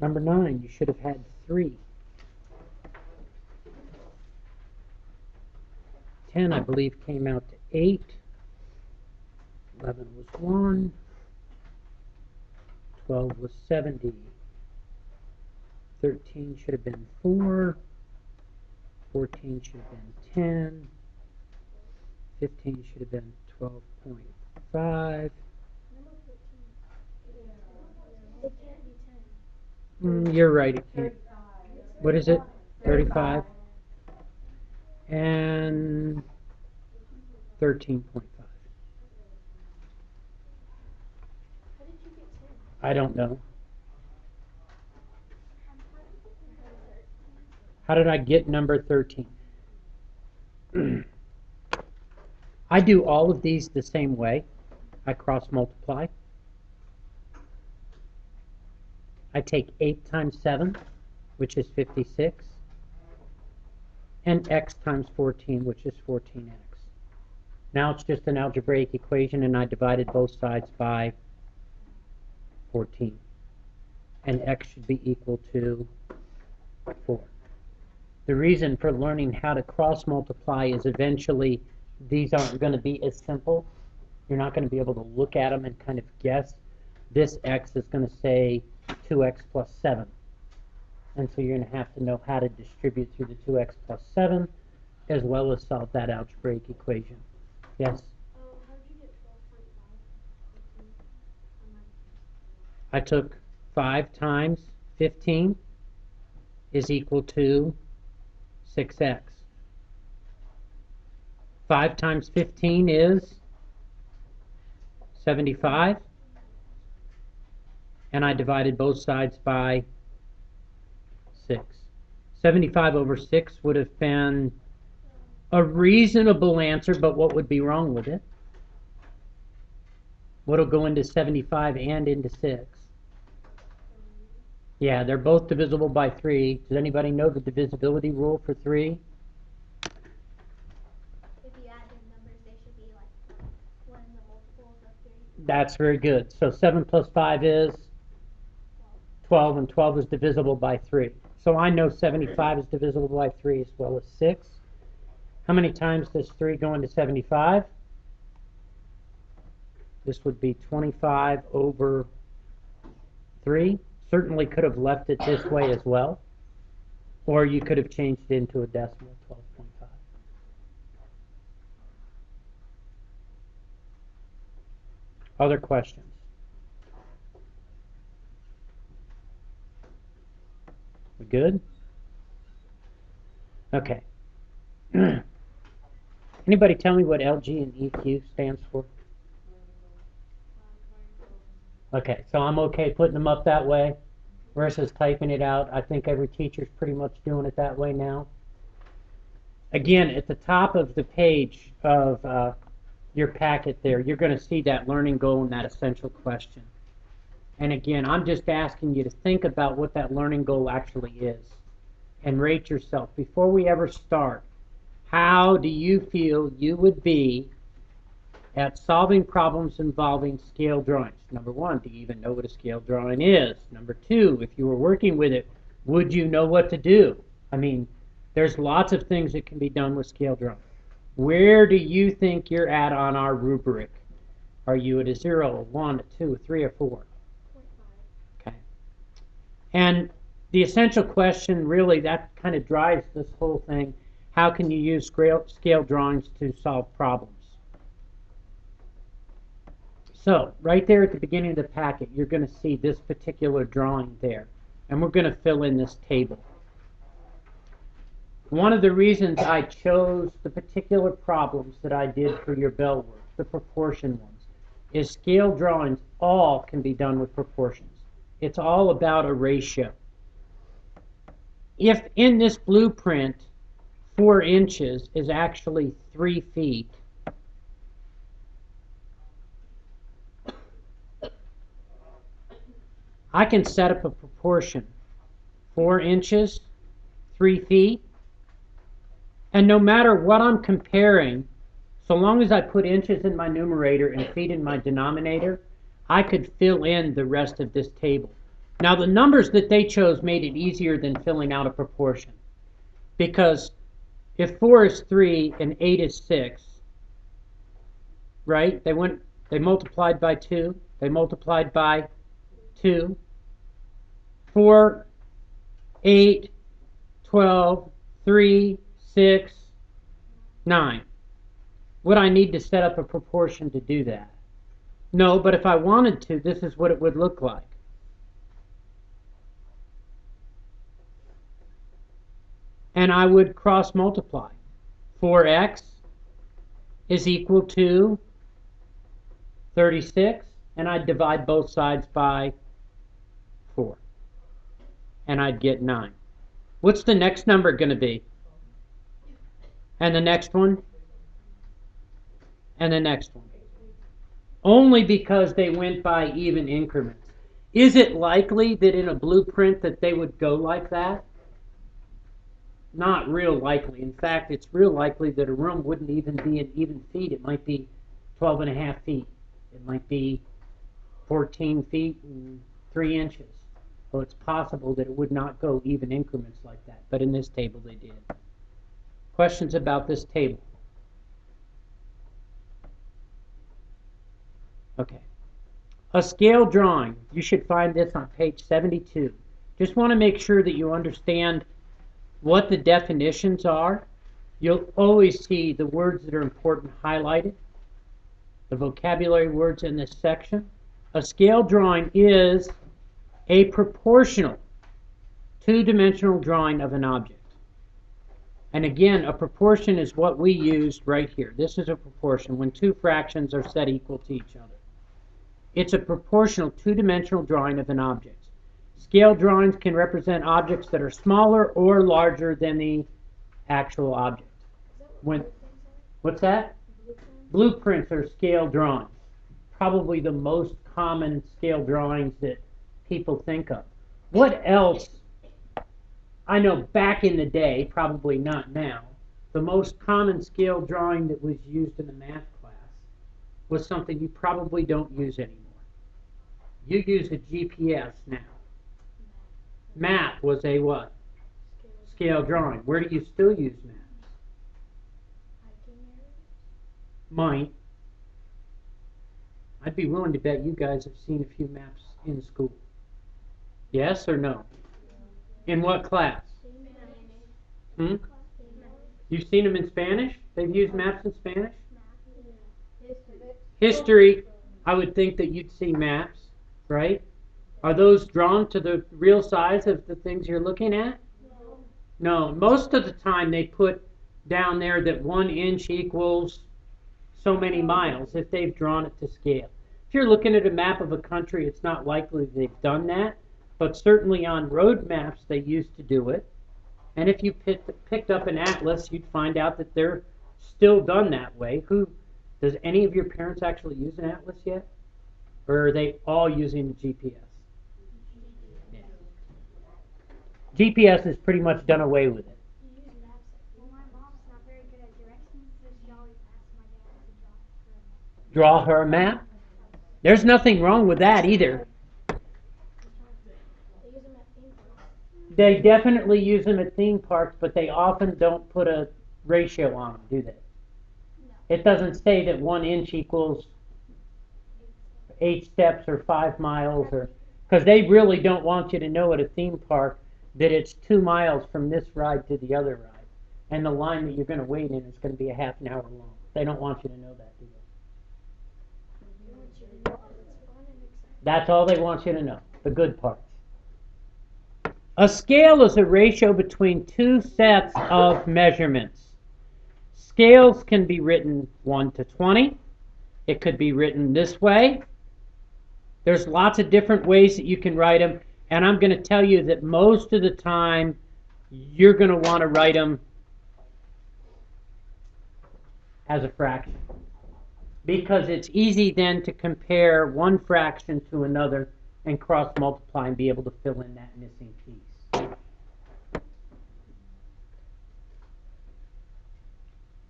Number 9, you should have had 3. 10, I believe, came out to 8. 11 was 1. 12 was 70. 13 should have been 4. 14 should have been 10. 15 should have been 12.5. You're right, it can't. What is it? 35. And 13.5. I don't know. How did I get number 13? I do all of these the same way. I cross multiply. I take 8 times 7, which is 56, and x times 14, which is 14x. Now it's just an algebraic equation, and I divided both sides by 14. And x should be equal to 4. The reason for learning how to cross multiply is eventually these aren't going to be as simple. You're not going to be able to look at them and kind of guess. This x is going to say 2x plus 7. And so you're going to have to know how to distribute through the 2x plus 7 as well as solve that algebraic equation. Yes? How did you get 12.5? I took 5 times 15 is equal to 6x. 5 times 15 is 75. And I divided both sides by 6. 75 over 6 would have been a reasonable answer, but what would be wrong with it? What will go into 75 and into 6? Yeah, they're both divisible by 3. Does anybody know the divisibility rule for 3? If you add the numbers, they should be like one of the multiples of 3. That's very good. So 7 plus 5 is 12, and 12 is divisible by 3. So I know 75 is divisible by 3 as well as 6. How many times does 3 go into 75? This would be 25 over 3. Certainly could have left it this way as well. Or you could have changed it into a decimal, 12.5. Other questions? We good? Okay. Anybody tell me what LG and EQ stands for? Okay, so I'm okay putting them up that way versus typing it out. I think every teacher's pretty much doing it that way now. Again, at the top of the page of your packet there, you're going to see that learning goal and that essential question. And again, I'm just asking you to think about what that learning goal actually is and rate yourself. Before we ever start, how do you feel you would be at solving problems involving scale drawings? Number 1, do you even know what a scale drawing is? Number 2, if you were working with it, would you know what to do? I mean, there's lots of things that can be done with scale drawing. Where do you think you're at on our rubric? Are you at a 0, a 1, a 2, a 3, or 4? 0.5. Okay. And the essential question, really, that kind of drives this whole thing. How can you use scale drawings to solve problems? So, right there at the beginning of the packet, you're going to see this particular drawing there. And we're going to fill in this table. One of the reasons I chose the particular problems that I did for your bell work, the proportion ones, is scale drawings all can be done with proportions. It's all about a ratio. If in this blueprint 4 inches is actually 3 feet, I can set up a proportion, 4 inches, 3 feet, and no matter what I'm comparing, so long as I put inches in my numerator and feet in my denominator, I could fill in the rest of this table. Now the numbers that they chose made it easier than filling out a proportion. Because if 4 is 3 and 8 is 6, right? They multiplied by 2. They multiplied by 2. 4, 8, 12, 3, 6, 9. Would I need to set up a proportion to do that? No, but if I wanted to, this is what it would look like. And I would cross multiply. 4x is equal to 36, and I'd divide both sides by 4. And I'd get 9. What's the next number going to be? And the next one? And the next one. Only because they went by even increments. Is it likely that in a blueprint that they would go like that? Not real likely. In fact, it's real likely that a room wouldn't even be in even feet. It might be 12 and a half feet. It might be 14 feet and 3 inches. So it's possible that it would not go even increments like that. But in this table they did. Questions about this table? Okay. A scale drawing. You should find this on page 72. Just want to make sure that you understand what the definitions are. You'll always see the words that are important highlighted, the vocabulary words in this section. A scale drawing is a proportional two-dimensional drawing of an object. And again, a proportion is what we used right here. This is a proportion when two fractions are set equal to each other. It's a proportional two-dimensional drawing of an object. Scale drawings can represent objects that are smaller or larger than the actual object. What's that? Blueprints are scale drawings. Probably the most common scale drawings that people think of. What else? I know back in the day, probably not now, the most common scale drawing that was used in the math class was something you probably don't use anymore. You use a GPS now. Map was a what? Scale drawing. Where do you still use maps? Might. I'd be willing to bet you guys have seen a few maps in school. Yes or no? In what class? You've seen them in Spanish? They've used maps in Spanish? History, I would think that you'd see maps, right? Are those drawn to the real size of the things you're looking at? No. Most of the time they put down there that 1 inch equals so many miles if they've drawn it to scale. If you're looking at a map of a country, it's not likely they've done that. But certainly on road maps, they used to do it. And if you picked up an atlas, you'd find out that they're still done that way. Does any of your parents actually use an atlas yet? Or are they all using the GPS? Yeah. GPS is pretty much done away with it. My mom's not very good at directions, so she always asks my dad to Draw her a map? There's nothing wrong with that either. They definitely use them at theme parks, but they often don't put a ratio on them, do they? No. It doesn't say that 1 inch equals 8 steps or 5 miles, or because they really don't want you to know at a theme park that it's 2 miles from this ride to the other ride, and the line that you're going to wait in is going to be a half an hour long. They don't want you to know that, do they? That's all they want you to know, the good parts. A scale is a ratio between two sets of measurements. Scales can be written 1 to 20. It could be written this way. There's lots of different ways that you can write them, and I'm going to tell you that most of the time you're going to want to write them as a fraction, because it's easy then to compare one fraction to another and cross multiply and be able to fill in that missing piece.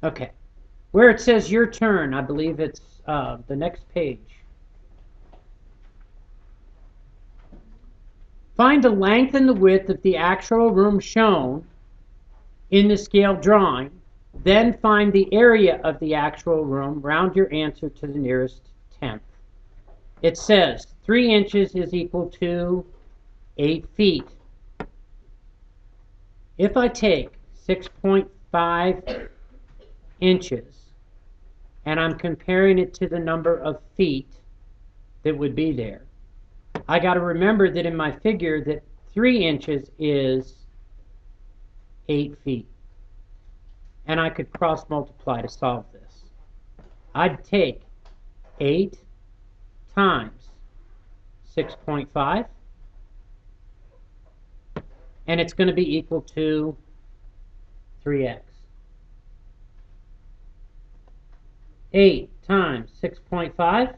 Okay, where it says your turn, I believe it's the next page. Find the length and the width of the actual room shown in the scale drawing. Then find the area of the actual room. Round your answer to the nearest tenth. It says 3 inches is equal to 8 feet. If I take 6.5 inches and I'm comparing it to the number of feet that would be there, I got to remember that in my figure that 3 inches is 8 feet. And I could cross multiply to solve this. I'd take 8 times 6.5, and it's going to be equal to 3x. 8 times 6.5,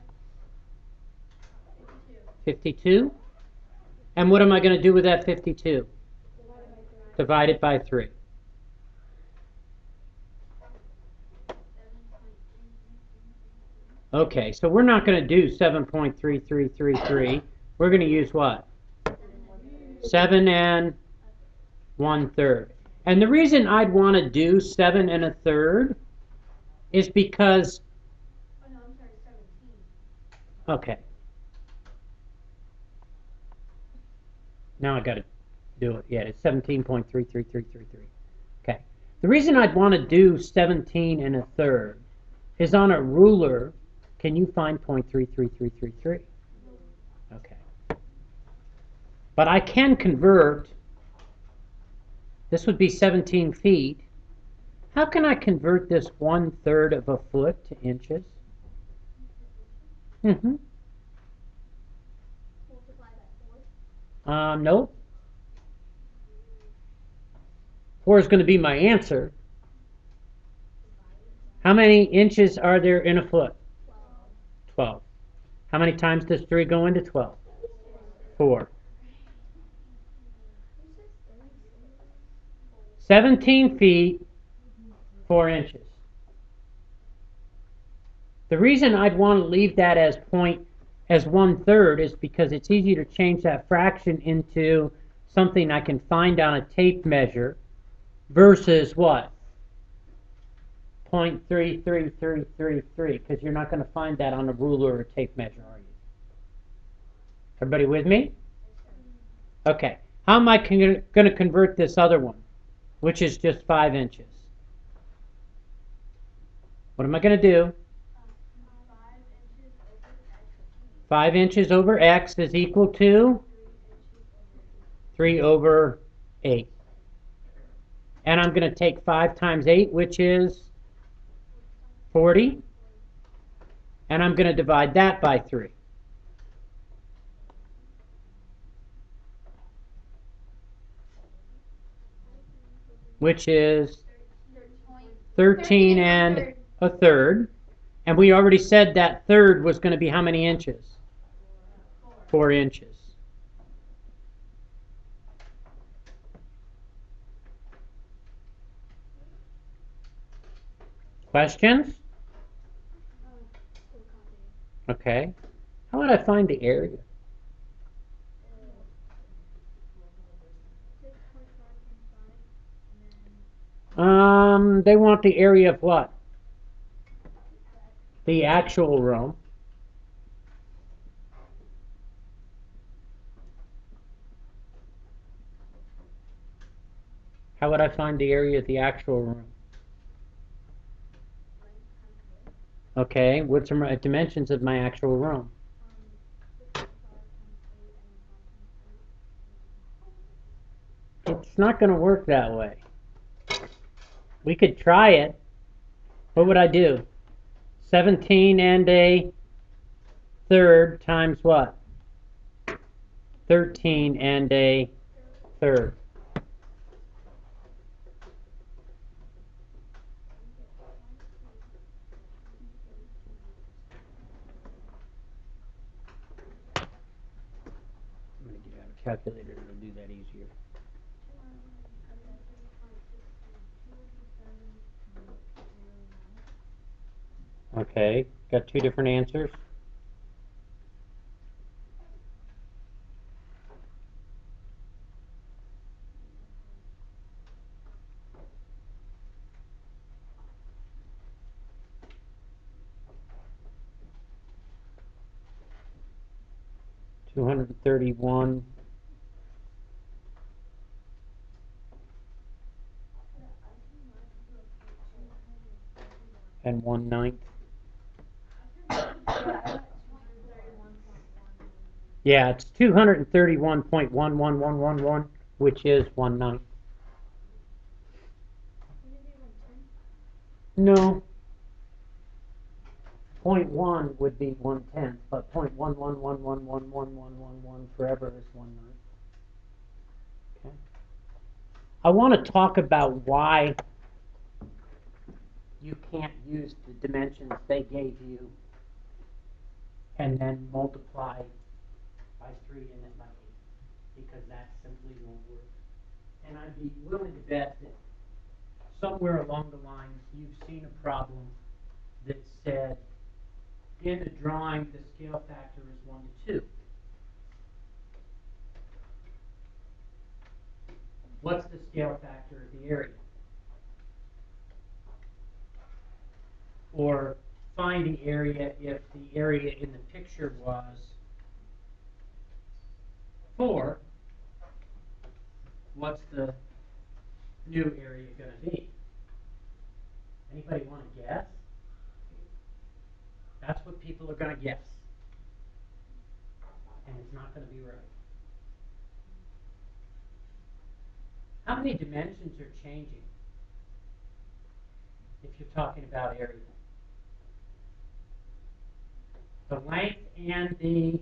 52. And what am I going to do with that 52? Divide it by 3. Okay, so we're not going to do 7.3333. We're going to use what? 7 1/3. And the reason I'd want to do 7 1/3 is because... Oh no, I'm sorry, 17. Okay. Now I got to do it. Yeah, it's 17.33333. Okay. The reason I'd want to do 17 1/3 is on a ruler. Can you find 0.33333? Okay. But I can convert. This would be 17 feet. How can I convert this 1/3 of a foot to inches? Multiply by 4. Nope. 4 is going to be my answer. How many inches are there in a foot? 12. How many times does 3 go into 12? 4. 17 feet, 4 inches. The reason I'd want to leave that as 1/3 is because it's easy to change that fraction into something I can find on a tape measure versus what? 0.33333, because you're not going to find that on a ruler or a tape measure, are you? Everybody with me? Okay. How am I going to convert this other one, which is just 5 inches? What am I going to do? 5 inches over x is equal to 3 over 8. And I'm going to take 5 times 8, which is 40. And I'm going to divide that by 3. Which is 13 1/3. And we already said that third was going to be how many inches? 4 inches. Questions? Okay. How would I find the area? They want the area of what? The actual room. How would I find the area of the actual room? Okay, what's the dimensions of my actual room? It's not going to work that way. We could try it. What would I do? 17 1/3 times what? 13 1/3. I'm going to get out a calculator to do that easier. Okay, got 2 different answers. 231 and 1/9. Yeah, it's 231.11111, which is 1/9. No. 0.1 would be 1/10, but 0.111111111 forever is 1/9. Okay. I want to talk about why you can't use the dimensions they gave you and then multiply by 3 and then by 8, because that simply won't work. And I'd be willing to bet that somewhere along the lines you've seen a problem that said in the drawing the scale factor is 1 to 2. What's the scale factor of the area? Or find the area if the area in the picture was 4, what's the new area going to be? Anybody want to guess? That's what people are going to guess. And it's not going to be right. How many dimensions are changing if you're talking about area? The length and the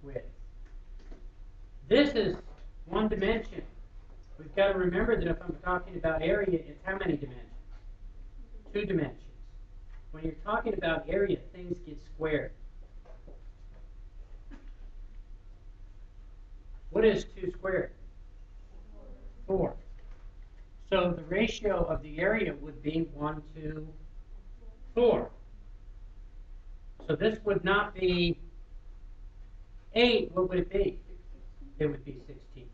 width. This is one dimension. We've got to remember that if I'm talking about area, it's how many dimensions? 2 dimensions. When you're talking about area, things get squared. What is 2 squared? 4. So the ratio of the area would be 1 to 4. So this would not be 8. What would it be? It would be 16.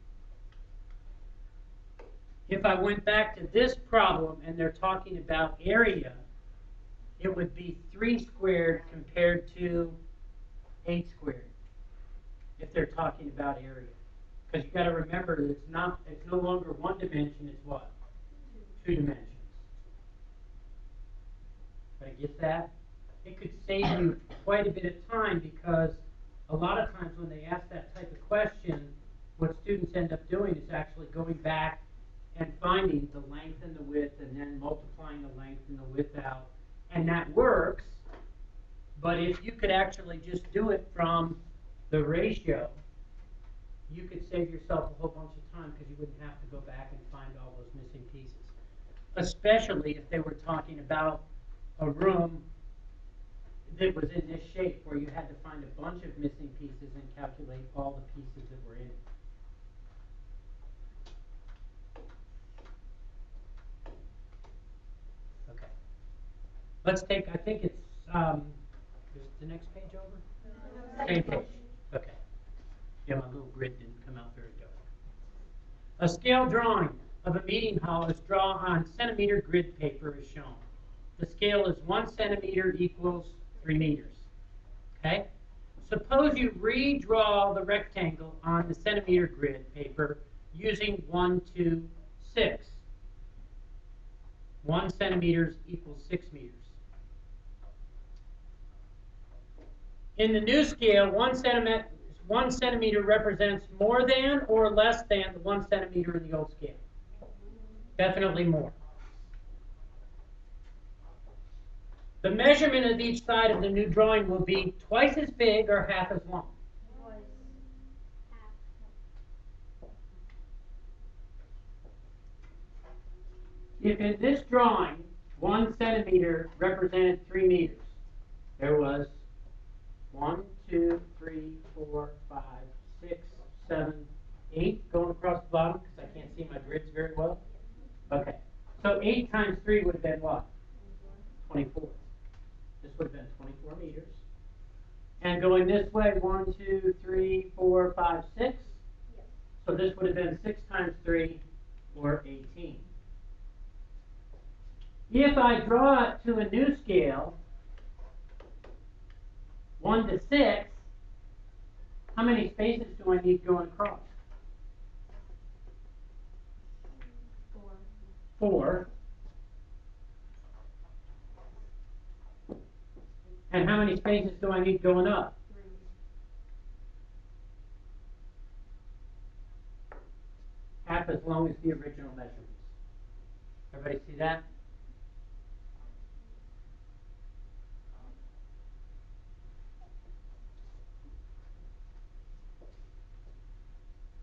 If I went back to this problem and they're talking about area, it would be 3 squared compared to 8 squared if they're talking about area. Because you've got to remember that it's no longer 1 dimension, it's what? 2 dimensions. Did I get that? It could save you quite a bit of time, because a lot of times when they ask that type of question, what students end up doing is actually going back and finding the length and the width and then multiplying the length and the width out. And that works, but if you could actually just do it from the ratio, you could save yourself a whole bunch of time, because you wouldn't have to go back and find all those missing pieces. Especially if they were talking about a room that was in this shape, where you had to find a bunch of missing pieces and calculate all the pieces that were in it. Okay. Let's take, I think it's, is the next page over? No. Same page. Okay. Yeah, my little grid didn't come out very dark. A scale drawing of a meeting hall is drawn on centimeter grid paper is shown. The scale is 1 centimeter equals 3 meters. Okay? Suppose you redraw the rectangle on the centimeter grid paper using 1 to 6. 1 centimeter equals 6 meters. In the new scale, 1 centimeter represents more than or less than the 1 centimeter in the old scale. Definitely more. The measurement of each side of the new drawing will be twice as big or half as long. If in this drawing 1 centimeter represented 3 meters, there was 1, 2, 3, 4, 5, 6, 7, 8 going across the bottom, because I can't see my grids very well. Okay, so 8 times 3 would have been what? 24. This would have been 24 meters. And going this way, 1, 2, 3, 4, 5, 6. So this would have been 6 times 3, or 18. If I draw it to a new scale, 1 to 6, How many spaces do I need going across? 4. 4. And how many spaces do I need going up? 3. Half as long as the original measurements. Everybody see that?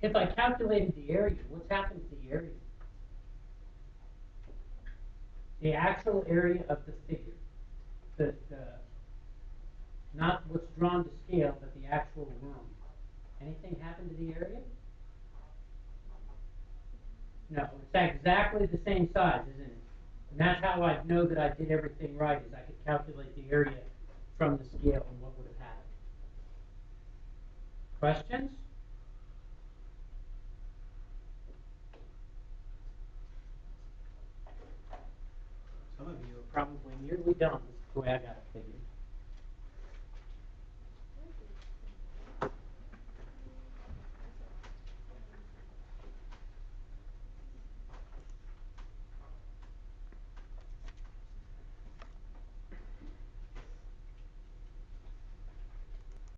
If I calculated the area, what's happened to the area? The actual area of the figure. Not what's drawn to scale, but the actual room. Anything happen to the area? No, it's exactly the same size, isn't it? And that's how I know that I did everything right, is I could calculate the area from the scale and what would have happened. Questions? Some of you are probably nearly done. That's the way I got it figured.